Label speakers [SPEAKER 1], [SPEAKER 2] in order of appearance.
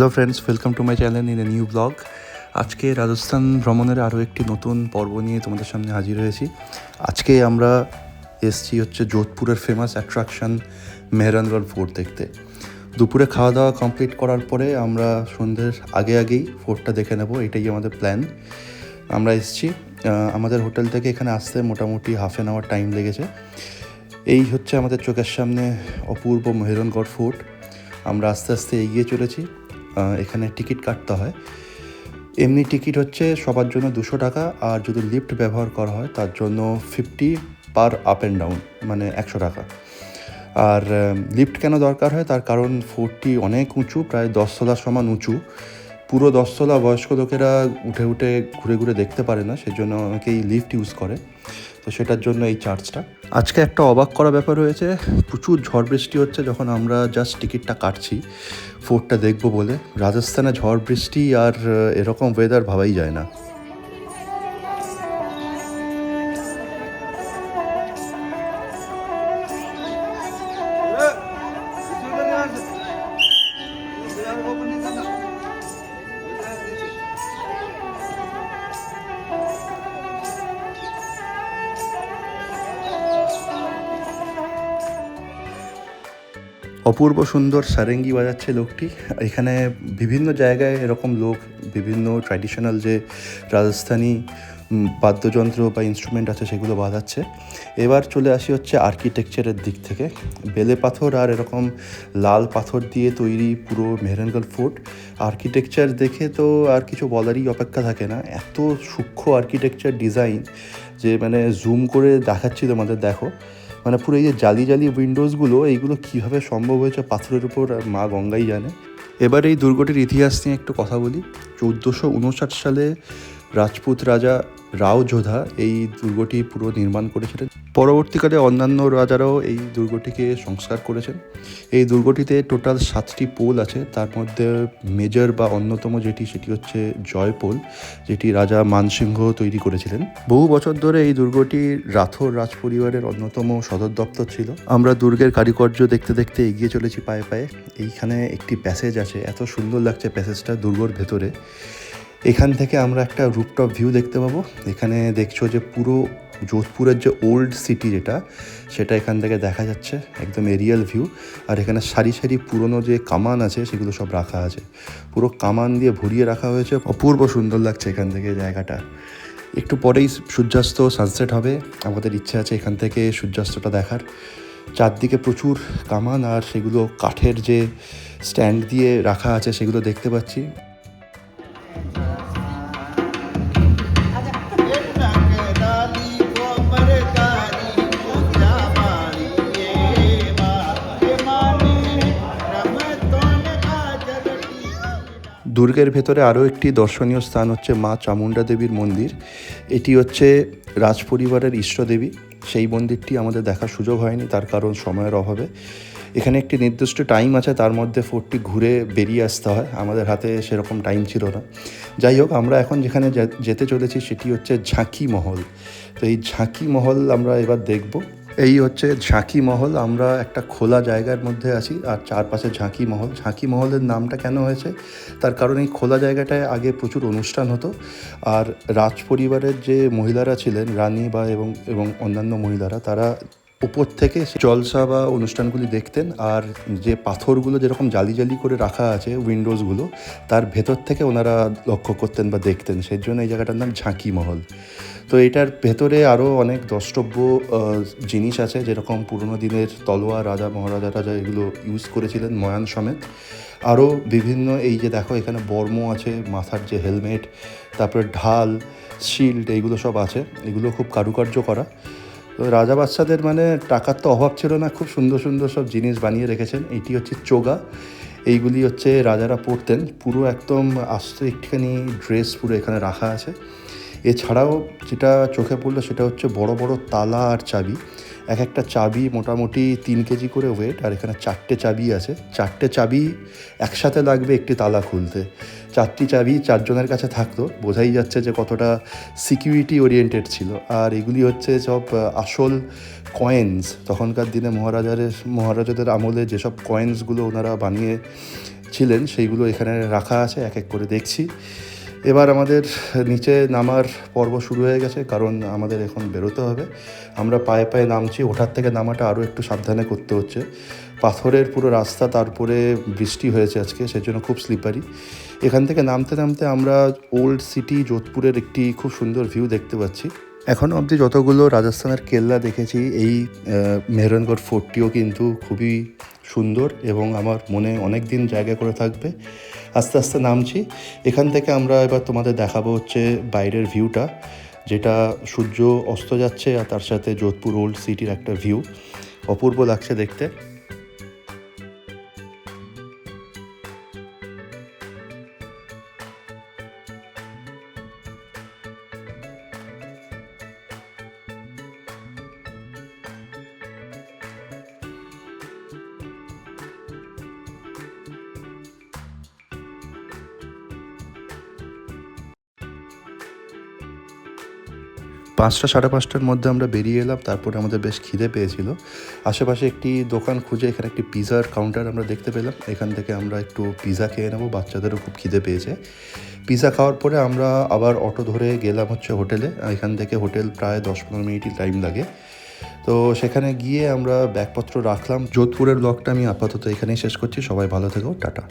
[SPEAKER 1] Hello friends, welcome to my channel in a new blog. আজকে রাজস্থান ভ্রমণের আরও একটি নতুন পর্ব নিয়ে তোমাদের সামনে হাজির হয়েছি। আজকে আমরা এসছি হচ্ছে যোধপুরের ফেমাস অ্যাট্রাকশন মেহরানগড় ফোর্ট দেখতে। দুপুরে খাওয়া দাওয়া কমপ্লিট করার পরে আমরা সন্ধ্যের আগেই ফোর্টটা দেখে নেব, এটাই আমাদের প্ল্যান। আমরা এসছি, আমাদের হোটেল থেকে এখানে আসতে মোটামুটি হাফ অ্যান আওয়ার টাইম লেগেছে। এই হচ্ছে আমাদের চোখের সামনে অপূর্ব মেহরানগড় ফোর্ট। আমরা আস্তে আস্তে এগিয়ে চলেছি। এখানে টিকিট কাটতে হয়। এমনি টিকিট হচ্ছে সবার জন্য 200 টাকা, আর যদি লিফট ব্যবহার করা হয় তার জন্য 50 পার আপ অ্যান্ড ডাউন, মানে 100 টাকা। আর লিফট কেন দরকার হয় তার কারণ ফোর্টটি অনেক উঁচু, প্রায় 10 তলার সমান উঁচু। পুরো 10 তলা বয়স্ক লোকেরা উঠে উঠে ঘুরে ঘুরে দেখতে পারে না, সেজন্য অনেকেই লিফট ইউজ করে, তো সেটার জন্য এই চার্জটা। আজকে একটা অবাক করা ব্যাপার হয়েছে, প্রচুর ঝড় বৃষ্টি হচ্ছে যখন আমরা জাস্ট টিকিটটা কাটছি ফোর্টটা দেখব বলে। রাজস্থানে ঝড় বৃষ্টি আর এরকম ওয়েদার ভাবাই যায় না। অপূর্ব সুন্দর সারেঙ্গি বাজাচ্ছে লোকটি। এখানে বিভিন্ন জায়গায় এরকম লোক বিভিন্ন ট্র্যাডিশনাল যে রাজস্থানী বাদ্যযন্ত্র বা ইনস্ট্রুমেন্ট আছে সেগুলো বাজাচ্ছে। এবার চলে আসি হচ্ছে আর্কিটেকচারের দিক থেকে। বেলে পাথর আর এরকম লাল পাথর দিয়ে তৈরি পুরো মেহরানগড় ফোর্ট। আর্কিটেকচার দেখে তো আর কিছু বলারই অপেক্ষা থাকে না, এত সূক্ষ্ম আর্কিটেকচার ডিজাইন যে মানে জুম করে দেখাচ্ছি তোমাদের, দেখো মানে পুরো এই যে জালি জালি উইন্ডোজগুলো, এইগুলো কীভাবে সম্ভব হয়েছে পাথরের উপর, মা গঙ্গাই জানে। এবার এই দুর্গটির ইতিহাস নিয়ে একটু কথা বলি। 1459 সালে রাজপুত রাজা রাও যোধা এই দুর্গটি পুরো নির্মাণ করেছিলেন। পরবর্তীকালে অন্যান্য রাজারাও এই দুর্গটিকে সংস্কার করেছেন। এই দুর্গটিতে টোটাল 7টি পোল আছে, তার মধ্যে মেজর বা অন্যতম যেটি সেটি হচ্ছে জয়পোল, যেটি রাজা মানসিংহ তৈরি করেছিলেন। বহু বছর ধরে এই দুর্গটি রাথোর রাজ পরিবারের অন্যতম সদর দপ্তর ছিল। আমরা দুর্গের কারুকার্য দেখতে দেখতে এগিয়ে চলেছি পায়ে পায়ে। এইখানে একটি প্যাসেজ আছে, এত সুন্দর লাগছে প্যাসেজটা দুর্গর ভেতরে। এখান থেকে আমরা একটা রুপটপ ভিউ দেখতে পাবো। এখানে দেখছো যে পুরো যোধপুরের যে ওল্ড সিটি সেটা এখান থেকে দেখা যাচ্ছে, একদম এরিয়াল ভিউ। আর এখানে সারি সারি পুরনো যে কামান আছে সেগুলো সব রাখা আছে, পুরো কামান দিয়ে ভরিয়ে রাখা হয়েছে। অপূর্ব সুন্দর লাগছে এখান থেকে জায়গাটা। একটু পরেই সূর্যাস্ত সানসেট হবে, আমাদের ইচ্ছে আছে এখান থেকে সূর্যাস্তটা দেখার। চারদিকে প্রচুর কামান, আর সেগুলো কাঠের যে স্ট্যান্ড দিয়ে রাখা আছে সেগুলো দেখতে পাচ্ছি। দুর্গের ভেতরে আরও একটি দর্শনীয় স্থান হচ্ছে মা চামুণ্ডা দেবীর মন্দির। এটি হচ্ছে রাজপরিবারের ইষ্টদেবী। সেই মন্দিরটি আমাদের দেখার সুযোগ হয়নি, তার কারণ সময়ের অভাবে। এখানে একটি নির্দিষ্ট টাইম আছে, তার মধ্যে ফোর্টটি ঘুরে বেরিয়ে আসতে হয়, আমাদের হাতে সেরকম টাইম ছিল না। যাই হোক, আমরা এখন যেখানে যেতে চলেছি সেটি হচ্ছে ঝাঁকি মহল। তো এই ঝাঁকি মহল আমরা এবার দেখব। এই হচ্ছে ঝাঁকি মহল। আমরা একটা খোলা জায়গার মধ্যে আছি আর চারপাশে ঝাঁকি মহল। ঝাঁকি মহলের নামটা কেন হয়েছে তার কারণ এই খোলা জায়গাটায় আগে প্রচুর অনুষ্ঠান হতো, আর রাজ পরিবারের যে মহিলারা ছিলেন, রানী বা এবং অন্যান্য মহিলারা, তারা উপর থেকে জলসা বা অনুষ্ঠানগুলি দেখতেন। আর যে পাথরগুলো যেরকম জালি জালি করে রাখা আছে উইন্ডোজগুলো, তার ভেতর থেকে ওনারা লক্ষ্য করতেন বা দেখতেন, সেই জন্য এই জায়গাটার নাম ঝাঁকি মহল। তো এটার ভেতরে আরও অনেক দ্রষ্টব্য জিনিস আছে, যেরকম পুরনো দিনের তলোয়ার রাজা মহারাজা এগুলো ইউজ করেছিলেন ময়ান সমেত। আরও বিভিন্ন, এই যে দেখো এখানে বর্ম আছে, মাথার যে হেলমেট, তারপরে ঢাল, শিল্ড, এইগুলো সব আছে। এগুলো খুব কারুকার্য করা। তো রাজা বাচ্চাদের মানে টাকার তো অভাব ছিল না, খুব সুন্দর সুন্দর সব জিনিস বানিয়ে রেখেছেন। এইটি হচ্ছে চোগা, এইগুলি হচ্ছে রাজারা পরতেন। পুরো একদম আস্ত একটুখানি ড্রেস পুরো এখানে রাখা আছে। এছাড়াও যেটা চোখে পড়লো সেটা হচ্ছে বড় বড় তালা আর চাবি। এক একটা চাবি মোটামুটি 3 কেজি করে ওয়েট, আর এখানে 4টে চাবি আছে। 4টে চাবি একসাথে লাগবে একটি তালা খুলতে। 4টি চাবি 4 জনের কাছে থাকতো, বোঝাই যাচ্ছে যে কতটা সিকিউরিটি ওরিয়েন্টেড ছিল। আর এগুলি হচ্ছে সব আসল কয়েন্স। তখনকার দিনে মহারাজাদের আমলে যেসব কয়েন্সগুলো ওনারা বানিয়ে ছিলেন সেইগুলো এখানে রাখা আছে, এক এক করে দেখছি। এবার আমাদের নিচে নামার পর্ব শুরু হয়ে গেছে, কারণ আমাদের এখন বেরোতে হবে। আমরা পায়ে পায়ে নামছি, ওঠার থেকে নামাটা আরও একটু সাবধানে করতে হচ্ছে। পাথরের পুরো রাস্তা, তারপরে বৃষ্টি হয়েছে আজকে, সেজন্য খুব স্লিপারি। এখান থেকে নামতে নামতে আমরা ওল্ড সিটি যোধপুরের একটি খুব সুন্দর ভিউ দেখতে পাচ্ছি। এখনও অবধি যতগুলো রাজস্থানের কেল্লা দেখেছি, এই মেহরানগড় ফোর্টটিও কিন্তু খুবই সুন্দর এবং আমার মনে অনেক দিন জায়গা করে থাকবে। আস্তে আস্তে নামছি। এখান থেকে আমরা এবার তোমাদের দেখাবো হচ্ছে বাইরের ভিউটা, যেটা সূর্য অস্ত যাচ্ছে আর তার সাথে যোধপুর ওল্ড সিটির একটা ভিউ, অপূর্ব লাগছে দেখতে। পাঁচটা সাড়ে পাঁচটার মধ্যে আমরা বেরিয়ে এলাম, তারপরে আমাদের বেশ খিদে পেয়েছিল। আশেপাশে একটি দোকান খুঁজে এখানে একটি পিৎজার কাউন্টার আমরা দেখতে পেলাম। এখান থেকে আমরা একটু পিৎজা খেয়ে নেবো, বাচ্চাদেরও খুব খিদে পেয়েছে। পিৎজা খাওয়ার পরে আমরা আবার অটো ধরে গেলাম হচ্ছে হোটেলে। এখান থেকে হোটেল প্রায় 10-15 মিনিটই টাইম লাগে। তো সেখানে গিয়ে আমরা ব্যাগপত্র রাখলাম। যোধপুরের ব্লগটা আমি আপাতত এখানেই শেষ করছি। সবাই ভালো থেকো, টাটা।